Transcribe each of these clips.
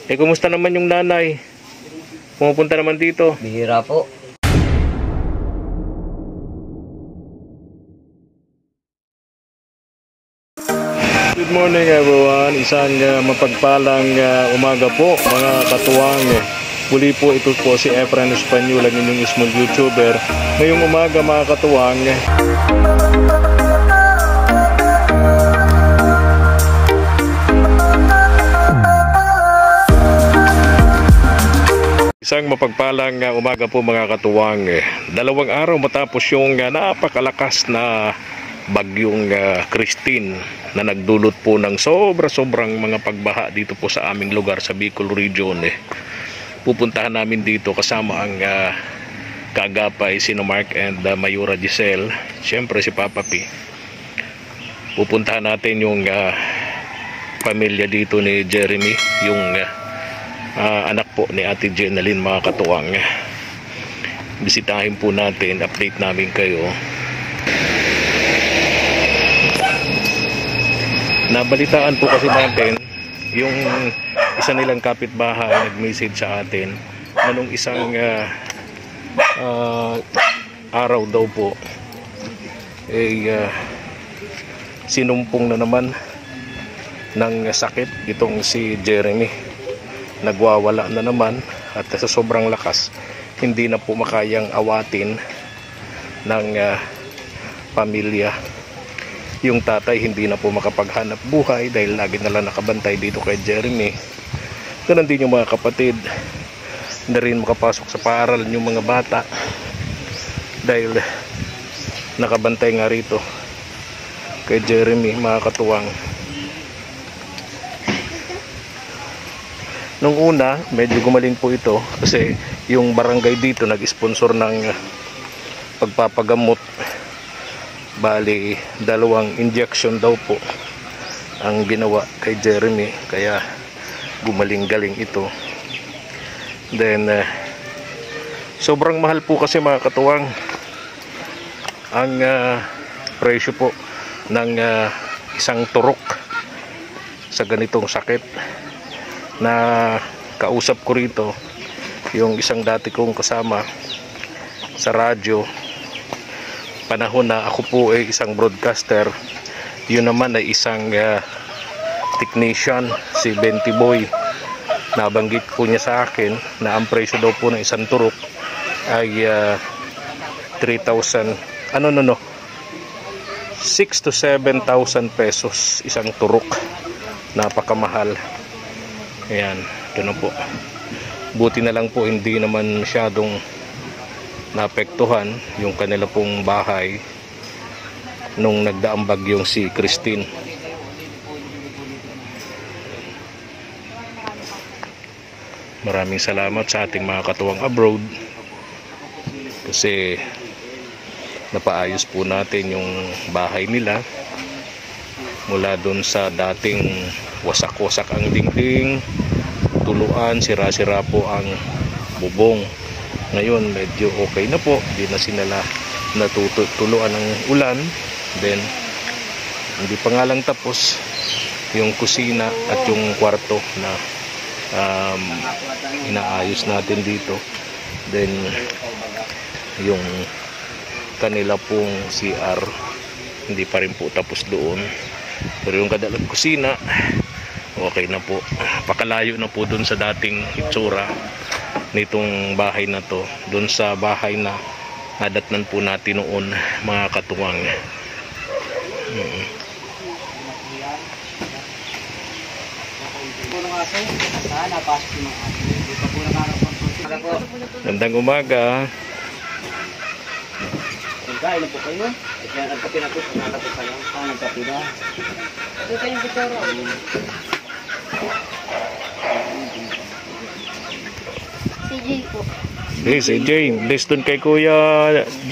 Kumusta naman yung nanay? Pumupunta naman dito? Bihira po. Good morning everyone. Isang mapagpalang umaga po mga katuwang. Muli po ito po si Efren Espanyol, ang inyong small YouTuber. Ngayong umaga mga katuwang, isang mapagpalang umaga po mga katuwang. 2 araw matapos yung napakalakas na bagyong Christine na nagdulot po ng sobrang mga pagbaha dito po sa aming lugar sa Bicol Region. Pupuntahan namin dito kasama ang kaagapay sino Mark and Mayura Giselle, syempre si Papa P. Pupuntahan natin yung pamilya dito ni Jeremy, yung anak po ni Ate Jenalyn mga katuwang. Bisitahin po natin, update namin kayo. Nabalitaan po kasi natin yung isa nilang kapitbahay nag-message sa atin na nung isang araw daw po sinumpong na naman ng sakit itong si Jeremy. Nagwawala na naman at sa sobrang lakas hindi na po makayang awatin ng pamilya. Yung tatay hindi na po makapaghanap buhay dahil lagi na lang nakabantay dito kay Jeremy. Ganun din yung mga kapatid, na rin makapasok sa paaralan yung mga bata dahil nakabantay nga rito kay Jeremy mga katuwang. Nung una medyo gumaling po ito kasi yung barangay dito nag-sponsor ng pagpapagamot. Bali 2 injection daw po ang ginawa kay Jeremy, kaya gumaling-galing ito. Then sobrang mahal po kasi mga katuwang ang presyo po ng isang turok sa ganitong sakit. Na kausap ko rito yung isang dati kong kasama sa radyo, panahon na ako po ay isang broadcaster, yun naman ay isang technician, si Benti Boy. Nabanggit po niya sa akin na ang presyo daw po ng isang turok ay 3,000 6 to 7,000 pesos isang turok. Napakamahal. Ayan, ito na po. Buti na lang po hindi naman masyadong naapektuhan yung kanila pong bahay nung nagdaang bagyong si Christine. Maraming salamat sa ating mga katuwang abroad kasi napaayos po natin yung bahay nila mula dun sa dating wasak-wasak ang dingding, tuluan, sira-sira po ang bubong. Ngayon medyo okay na po, hindi na sinala natutuluan ng ulan. Then hindi pa nga lang tapos yung kusina at yung kwarto na inaayos natin dito. Then yung kanila pong CR hindi pa rin po tapos doon, pero yung kadalang kusina okay na po. Pakalayo na po doon sa dating itsura nitong bahay na to, doon sa bahay na nadatnan po natin noon mga katuwang. Gandang umaga. Kain na po kayo. Kaya nagkape na po. Nagkape kayo. Nagkape na. Ito kayong bitoro. CJ po. CJ, blessed dun kay Kuya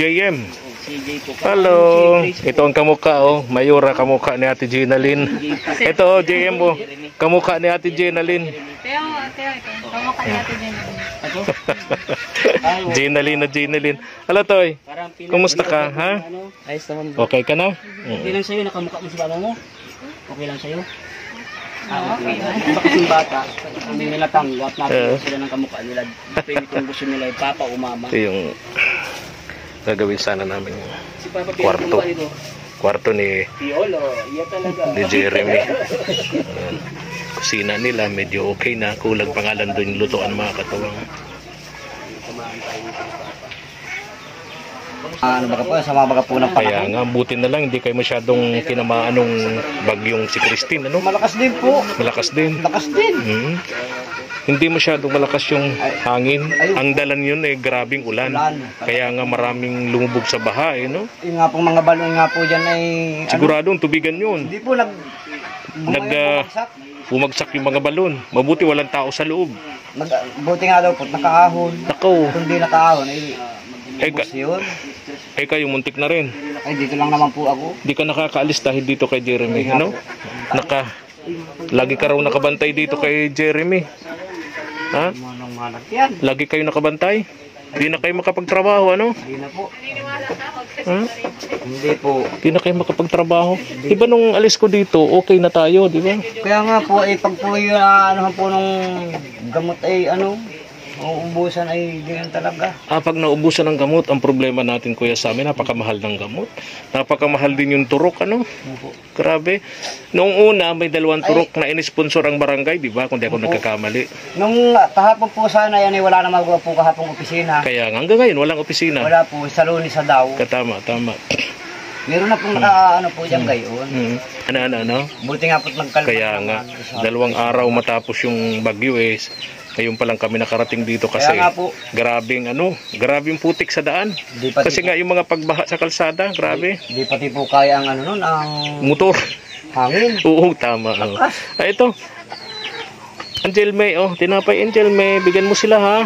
JM. CJ po. Hello. Ito ang kamukha oh. Mayura kamukha ni Ate Jenalyn. Ito oh, JM oh. Kamukha ni Ate Jenalyn. Teo, kamukha ni Ate Jenalyn. Jenalyn na Jenalyn. Hello Toy. Kumusta ka ha? Ayos naman. Okay ka na? Okay lang sa'yo. Nakamukha mo si baba mo. Okay lang sa'yo. Okay lang. Baka yung bata. hindi nila tanggap, napili sila ng kamukha nila. Depende kung gusto nila yung papa o mama. Ito yung gagawin sana namin yung Si Papa Kwarto. kamukha nito. kwarto ni Piolo, iya talaga. Jeremy. Ayan. Kusina nila medyo okay na, kulang pangalan doon yung lutuan mga katawang. Ano baga po, sama baga po ng Kaya nga buti na lang hindi kayo masyadong tinamaan nung bagyong si Christine, ano? Malakas din po. Malakas din. Malakas din. Hindi masyadong malakas yung hangin. Ang dalan yun grabing ulan. Ulan. Kaya nga maraming lumubog sa baha, no? Yung nga pong mga balon nga po dyan ay... Siguradong tubigan yun. Hindi po Bumagsak yung mga balon. Mabuti walang tao sa loob. Buti nga daw po, nakaahon. Nako. Kung di nakaahon, ay... Eh, Bus yun. kayo muntik na rin. Ay, dito lang naman po ako. Di ka nakakaalis dahil dito kay Jeremy, ano? Lagi ka raw nakabantay dito kay Jeremy. Ha? Manong malak yan. Lagi kayo nakabantay? Di na kayo makapagtrabaho, ano? Hindi na po. Ha? Hindi po. Di na kayo makapagtrabaho. Di ba nung alis ko dito, okay na tayo, di ba? Kaya nga po, ay pag po yung ano po nung gamot ay ano, uubusan ay ganyan talaga. Pag naubusan ng gamot, ang problema natin kuya sa amin, napakamahal ng gamot. Napakamahal din yung turok, ano? Grabe. Noong una, may 2 turok na inisponsor ang barangay, di ba? Kung di ako nagkakamali. Nung kahapon po sana yan ay wala na magawa po kahapong opisina. Kaya nga, hanggang ngayon, walang opisina. Wala po, sa Lunes sa daw. Tama. Meron na pong ano po dyan gayon. Ano? Buti nga po't nagkalma. Kaya nga, 2 araw matapos yung bagyo ngayon pa lang kami nakarating dito kasi Kaya nga po. grabing putik sa daan. Di pati Kasi nga yung mga pagbaha sa kalsada, grabe. Di pati po kaya ang ano nun, ang Motor. hangin. Oo, tama. Ito. Angel May, tinapay Angel May, bigyan mo sila ha.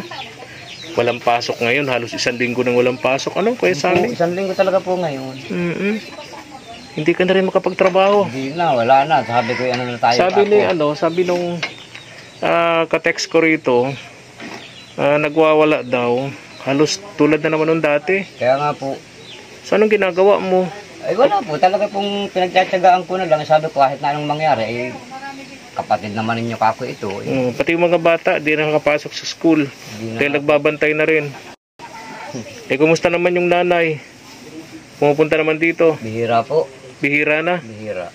Walang pasok ngayon, halos 1 linggo nang walang pasok. Ano, Kuya Sammy? 1 linggo talaga po ngayon. Hindi ka na rin makapagtrabaho. Hindi na, wala na. Sabi ko, ano na tayo. Sabi nung ka-text ko rito, nagwawala daw. Halos tulad na naman nung dati. Kaya nga po. So, anong ginagawa mo? Ay wala po, talaga pong pinagtsatsagaan ko na lang. Sabi ko, kahit na anong mangyari, kapatid naman ninyo kako ito. Pati yung mga bata, di na nakapasok sa school. Dahil nagbabantay na rin. Kumusta naman yung nanay? Pumupunta naman dito? Bihira po. Bihira na? Bihira.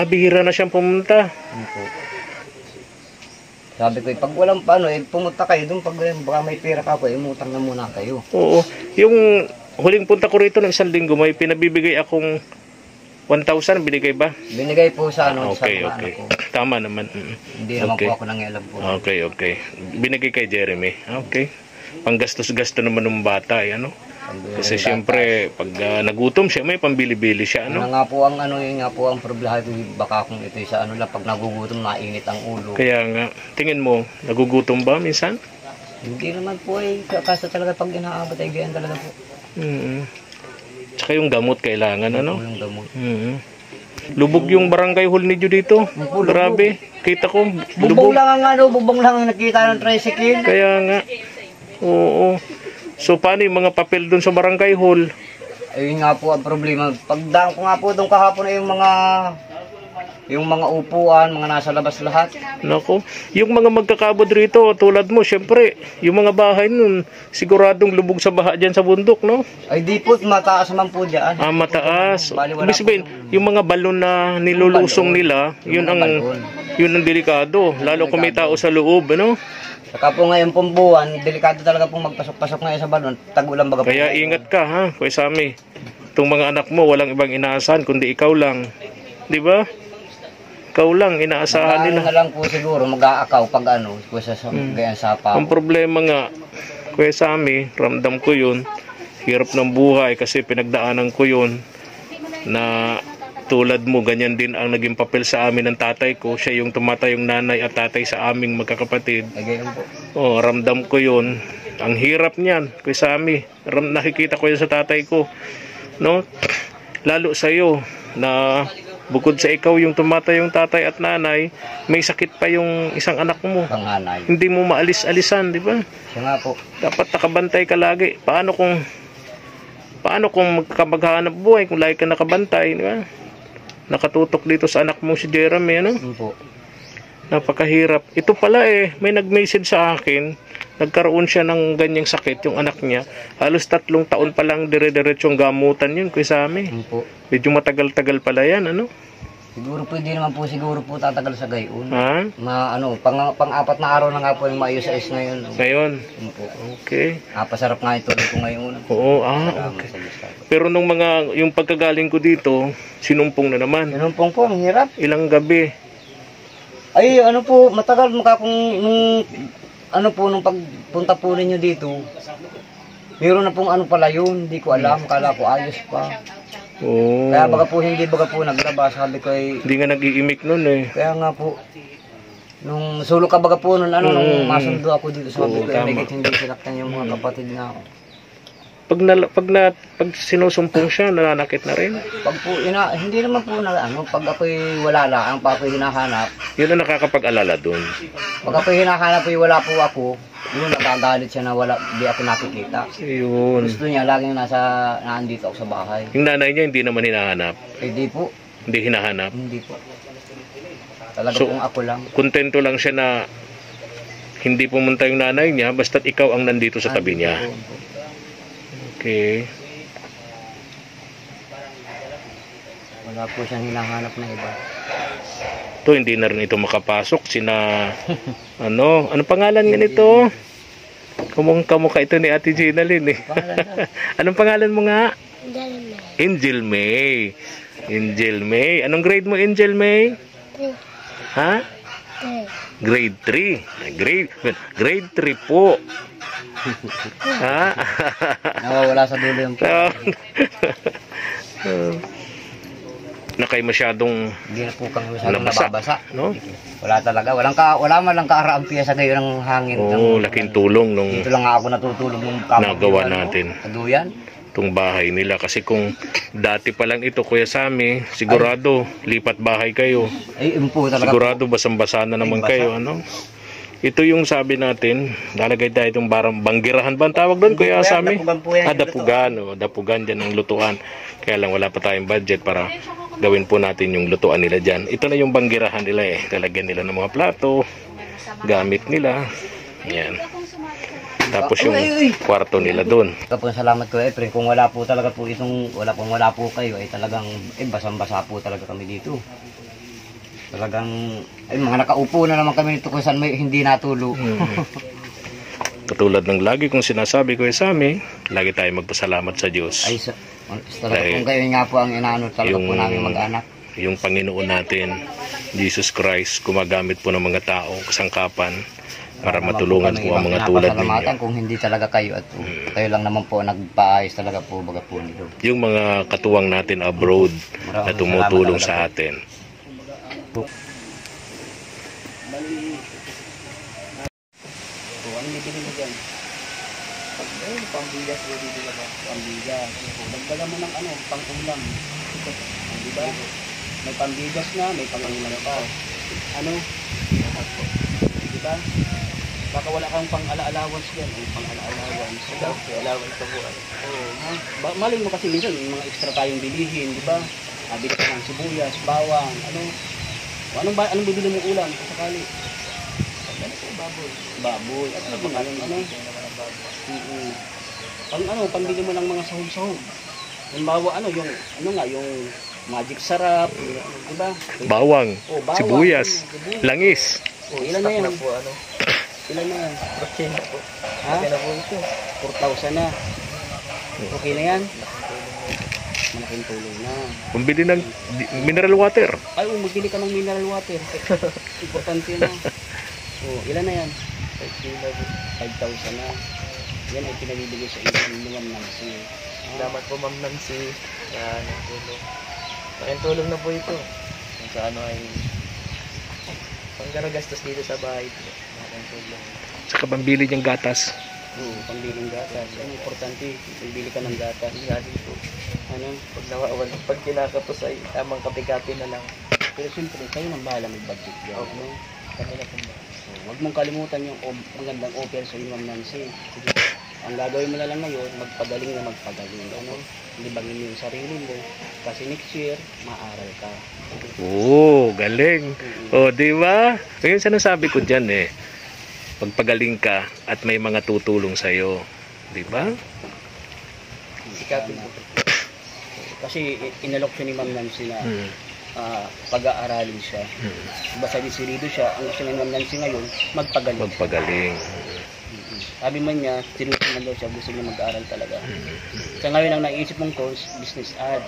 Bihira na siyang pumunta. Po. Sabi ko, pag walang paano, pumunta kayo doon. Pag baka may pera ka po, umutang na muna kayo. Oo. Yung huling punta ko rito ng 1 linggo, may pinabibigay akong 1,000, binigay ba? Binigay po sa ano, Okay. sa mga ano po. Tama naman. Hindi naman po ako nangialam po. Okay. Binigay kay Jeremy. Okay. Panggastos-gasto naman ng bata, ano? Kasi siyempre, pag nagutom siya, may pambili-bili siya, ano? Ano nga po ang ano, yun nga po ang problema. Baka kung ito sa ano lang, pag nagugutom, mainit ang ulo. Kaya nga, tingin mo, nagugutom ba minsan? Hindi naman po kasi talaga pag inaabot ay ganyan talaga po. Tsaka yung gamot kailangan, ano? Yung gamot. Lubog yung barangay hall ninyo dito. Grabe. Kita ko, Bubong lang ang ano, bubong lang ang nakita ng tricycle. Kaya nga. Oo. So, paano yung mga papel doon sa barangay hall? Ayun nga po ang problema. Pagdaan ko nga po doon kahapon ay yung mga upuan, mga nasa labas lahat. Nako, yung mga magkakabod rito, tulad mo, syempre, yung mga bahay nun, siguradong lubog sa baha dyan sa bundok, no? Ay di po, mataas naman po dyan. Mataas. Bali, wala Ibig sabihin, yung mga balon na nilulusong nila, yun ang delikado. Lalo kung may tao sa loob, ano? Saka po ngayon pong buwan, delikado talaga pong magpasok-pasok ngayon sa balon. Tag-ulan baga po. Kaya ingat ka, ha, Kuya Sammy. Itong mga anak mo, walang ibang inaasahan, kundi ikaw lang. Di ba? Ikaw lang, inaasahan nila. Na lang po siguro, mag-aakaw pag ano, sa ganyan sapa. Ang problema nga, Kuya Sammy, ramdam ko yun, hirap ng buhay kasi pinagdaanan ko yun na tulad mo, ganyan din ang naging papel sa amin ng tatay ko. Siya yung tumatayong nanay at tatay sa aming magkakapatid. Ramdam ko yun. Ang hirap niyan, Kuya Sammy. Nakikita ko yun sa tatay ko. No? Lalo sa'yo na bukod sa ikaw yung tumatayong tatay at nanay, may sakit pa yung isang anak mo. Panganay. Hindi mo maalis-alisan, di ba? Siya nga po. Dapat nakabantay ka lagi. Paano kung magkahanap buhay kung lagi ka nakabantay, di ba? Nakatutok dito sa anak mo si Jeremy, ano? Po. Napakahirap. Ito pala may nag-message sa akin. Nagkaroon siya ng ganyang sakit, yung anak niya. Halos 3 taon pa lang dire-diretsong gamutan yun, Kuya Sammy. Yun po. Medyo matagal-tagal pala yan, ano? Siguro pwede naman po, siguro po tatagal sa gayon. Ha? Pang-apat na araw na nga po yung maayos sa is ngayon. Ngayon? Yun po. Okay. Pasarap nga ito ko ngayon. Oo, Salamat okay. sa Diyos. Pero nung yung pagkagaling ko dito, sinumpong na naman. Ganun po, ang hirap. Ilang gabi. Ay, ano po, matagal maka nung pagpunta po ninyo dito, meron na pong ano pala yun, hindi ko alam, kala ko ayos pa. Oo. Kaya hindi baga po naglabas, sabi ko ay, Hindi nga nag-iimik nun kaya nga po, nung sulo ka baga po nun, nung masundo ako dito, sabi Oo, ko, tama. hindi sinaktan yung mga kapatid na ako. Pag sinusumpong siya, nananakit na rin. Pag po, hindi naman po pag ako'y wala lang, pag ako'y hinahanap, Yun ang nakakapag-alala dun. pag ako'y hinahanap ay wala po ako, yun, nagagalit siya na di ako nakikita. Yun. Gusto niya, laging naandito ako sa bahay. Yung nanay niya hindi naman hinahanap. Hindi po, Hindi hinahanap. hindi po. Talaga So- pong ako lang. Kontento lang siya na hindi pumunta yung nanay niya, basta't ikaw ang nandito sa tabi niya. Andito po. Okay. Wala po siyang hinahanap na iba. Ito, hindi na rin ito makapasok. Ano pangalan nga nito? Kamukha ito ni Ate Gina Lynn eh. Anong pangalan mo nga? Angel May. Angel May. Anong grade mo, Angel May? Ha? Grade 3. Grade 3 po. Ha? Nawawala sa dulo yung Na kayo masyadong hindi na po kami masyadong nabasa, nababasa. no? Wala talaga. Wala man lang kaaraampiya sa gayon ng hangin. Oo, laking tulong nung Dito lang ako natutulog nung nagawa natin. Kaduyan. itong bahay nila. Kasi kung dati pa lang ito, Kuya Sammy, sigurado lipat bahay kayo. Ay, po talaga. Sigurado basang-basa na naman basa. kayo, ano? Ito yung sabi natin, lalagay tayo itong banggirahan ba ang tawag doon, Kuya Sammy? Dapugan po yan. Dapugan, o, dapugan dyan ang lutuan. Kaya lang wala pa tayong budget para gawin po natin yung lutuan nila dyan. Ito na yung banggirahan nila eh. Lalagyan nila ng mga plato, gamit nila. Yan. Tapos yung kwarto nila doon. Kapag salamat ko, Efren, kung wala po talaga po wala po kayo, ay talagang, basang-basa po talaga kami dito. Talagang, mga nakaupo na naman kami nito kung saan may hindi natulo. Katulad ng lagi kong sinasabi ko sa amin, lagi tayo magpasalamat sa Diyos. Ay, talaga kung kayo nga po ang inaano talaga po namin mag-anak. Yung Panginoon natin, Jesus Christ, gumagamit po ng mga tao, kasangkapan, para matulungan po ang mga tulad ninyo. Kung hindi talaga kayo at kayo lang naman po nagpaayos talaga po baga po nito. Yung mga katuwang natin abroad na tumutulong sa atin. Ano bibili mo dyan? Pambigas mo dito na ba? Pambigas. Dagdagan mo ng pang-ulam. Diba? May pambigas na, may pang-ulam pa. Ano? Diba? Baka wala kang pang-ala-allowance dyan. O pang-ala-allowance. Allowance sa buwan. Oo. Maling mo kasi minsan, mga extra tayong bilihin, diba? Bili ka ng sibuyas, bawang, anong bibili mong ulam kung sakali? Baboy. At pambili mo ng mga sahog-sahog. Halimbawa, yung magic sarap, di ba? Bawang, Bawang, sibuyas, langis. Ilan na yan? Ilan na yan? Ha? 4,000 na. Okay na yan? Malaking tulong na. Pambili ng mineral water. Ay, magbili ka ng mineral water. Importante na. Ilan na yan? 5,000 na. Yan ay pinabibigay sa inyo ng Ma'am Nancy. Salamat po Ma'am Nancy sa tulong. Malaking tulong na po ito. Kung sa ay panggagastos dito sa bahay. Malaking tulong. Saka pambili niyang gatas. Pambiling gatas. Ang importante, bibili ka ng gatas. Hindi po. Pag nawawan, pag kinakapos ay tamang kape-kape na lang. Pero siyempre, kayo nang bahala mag-budget yan. Kami na po ba? Huwag mong kalimutan yung magandang offer sa Ma'am Nancy. Ang gagawin mo na lang ngayon, magpagaling na magpagaling. Ano? Libangin mo yung sarili mo. Kasi next year, maaral ka. Oo, galing. O, di ba? Ngayon sinasabi ko dyan eh. Pagpagaling ka at may mga tutulong sa'yo. Di ba? Sikapin po. Kasi inalok siya ni Ma'am Nancy na Hmm. pag-aaralin siya. Basta disirido siya, ang gusto ni Ma'am Nancy ngayon, magpagaling. Magpagaling. Sabi man niya, tinutunan daw siya, gusto niya mag-aaral talaga. Sa ngayon, ang naisip mong course, business ad.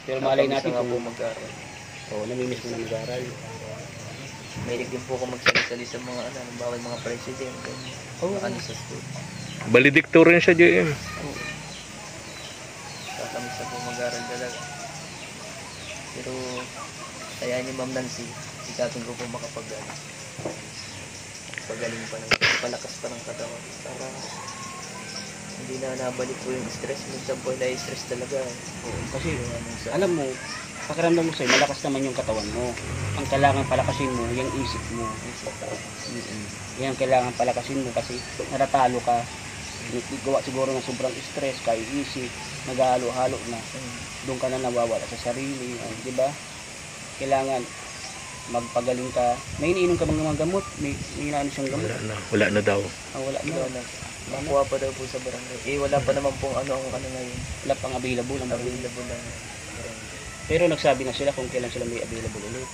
Pero malay natin nga kung po mag-aaral. namimiss mo na mag-aaral. Mahilig din po ako magsali-sali sa mga ano, halimbawa yung mga presidente. Ano sa school. Valedictorian siya, JM. Tatamis na po mag-aaral talaga. Pero kaya ni Ma'am Nancy, sikapin ko po pagaling pa ng palakas pa ng katawan para hindi na nabalik po yung stress. Minsan po na-stress talaga. Kasi, alam mo, pakiramdam mo sa'yo, malakas naman yung katawan mo. Ang kailangan palakasin mo, yung isip mo. Yan ang kailangan palakasin mo kasi natatalo ka. Gawa siguro ng sobrang stress, kaya isip, naghahalo-halo na. Doon ka na nawawala sa sarili, di ba? Kailangan magpagaling ka. May iniinom ka bang mga gamot? May inaano siyang gamot? Wala na daw. Wala na. Wala. Makuha pa daw po sa barangay. Wala pa naman pong ano ngayon. Wala pang available. Available lang. Pero nagsabi na sila kung kailan sila may available ulit.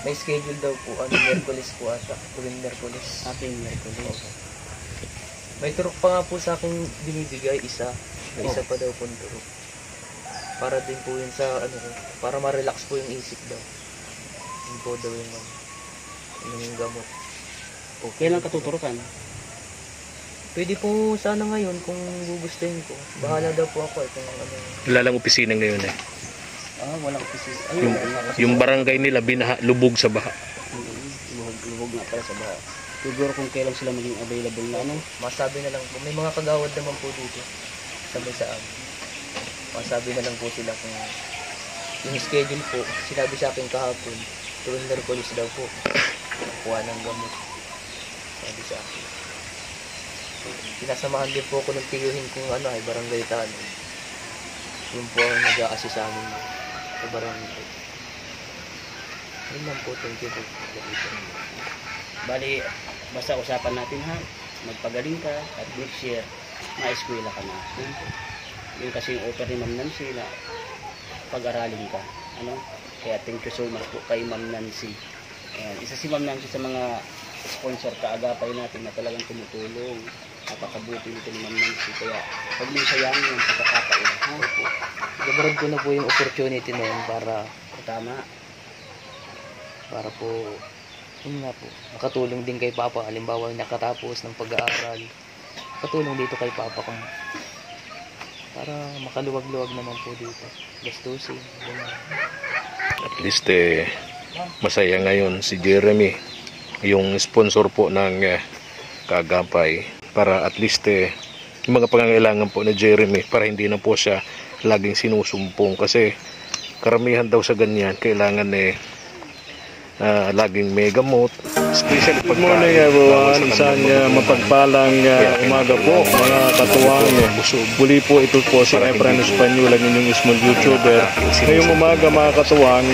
May schedule daw po, Miyerkules po ata. Tuwing Miyerkules. Ating Miyerkules. May turok pa nga po sa akin binibigay, isa. May isa pa daw po turok. Para din po yun sa ano ko, para ma-relax po yung isip daw. Yun po daw yung gamot. Kailan ka tuturukan? Pwede po sana ngayon kung gugustuhin ko. Bahala daw po ako kung ano. Wala lang opisina ngayon eh. Walang opisina. Yung barangay nila, lubog sa baha. Lubog na pala sa baha. Siguro kung kailan sila maging available na ano. Masabi na lang po. May mga kagawad naman po dito. Sabay sa amin. Masabi na lang po sila kung yung schedule po. Sinabi sa akin kahapon. Tuwing Miyerkules daw po. Kuha ng gamot. Sabi sa akin. Pinasamahan din po ako ng tiyuhin kung ano ay barangay Tano. Yun po ang nag-a-assist sa amin sa barangay. Yun lang po. Thank you po. Bali, basta usapan natin ha. Magpagaling ka at next year, ma-eskwela ka na. Yun kasi yung offer ni Ma'am Nancy na pag-aralin ka. Ano? Kaya thank you so much po kay Ma'am Nancy. Ayan. Isa si Ma'am Nancy sa mga sponsor kaagapay natin na talagang tumutulong. Napakabuti nito ni Ma'am Nancy. Kaya huwag mo sayangin yung pagkakataon. Gabarad ko na po yung opportunity na yun para Tama. po yun nga po, makatulong din kay Papa. Halimbawa nakatapos ng pag-aaral, katulong dito kay Papa ko para makaluwag-luwag naman po dito. Gastusin. At least masaya ngayon si Jeremy, yung sponsor po ng Kaagapay, para at least yung mga pangangailangan po ni Jeremy, para hindi na po siya laging sinusumpong, kasi karamihan daw sa ganyan kailangan laging may gamot, especially Good morning everyone, isang mapagpalang umaga po mga katuwang. Muli po ito po si Efren Espanyol, ang inyong small YouTuber. Ngayong umaga mga katuwang,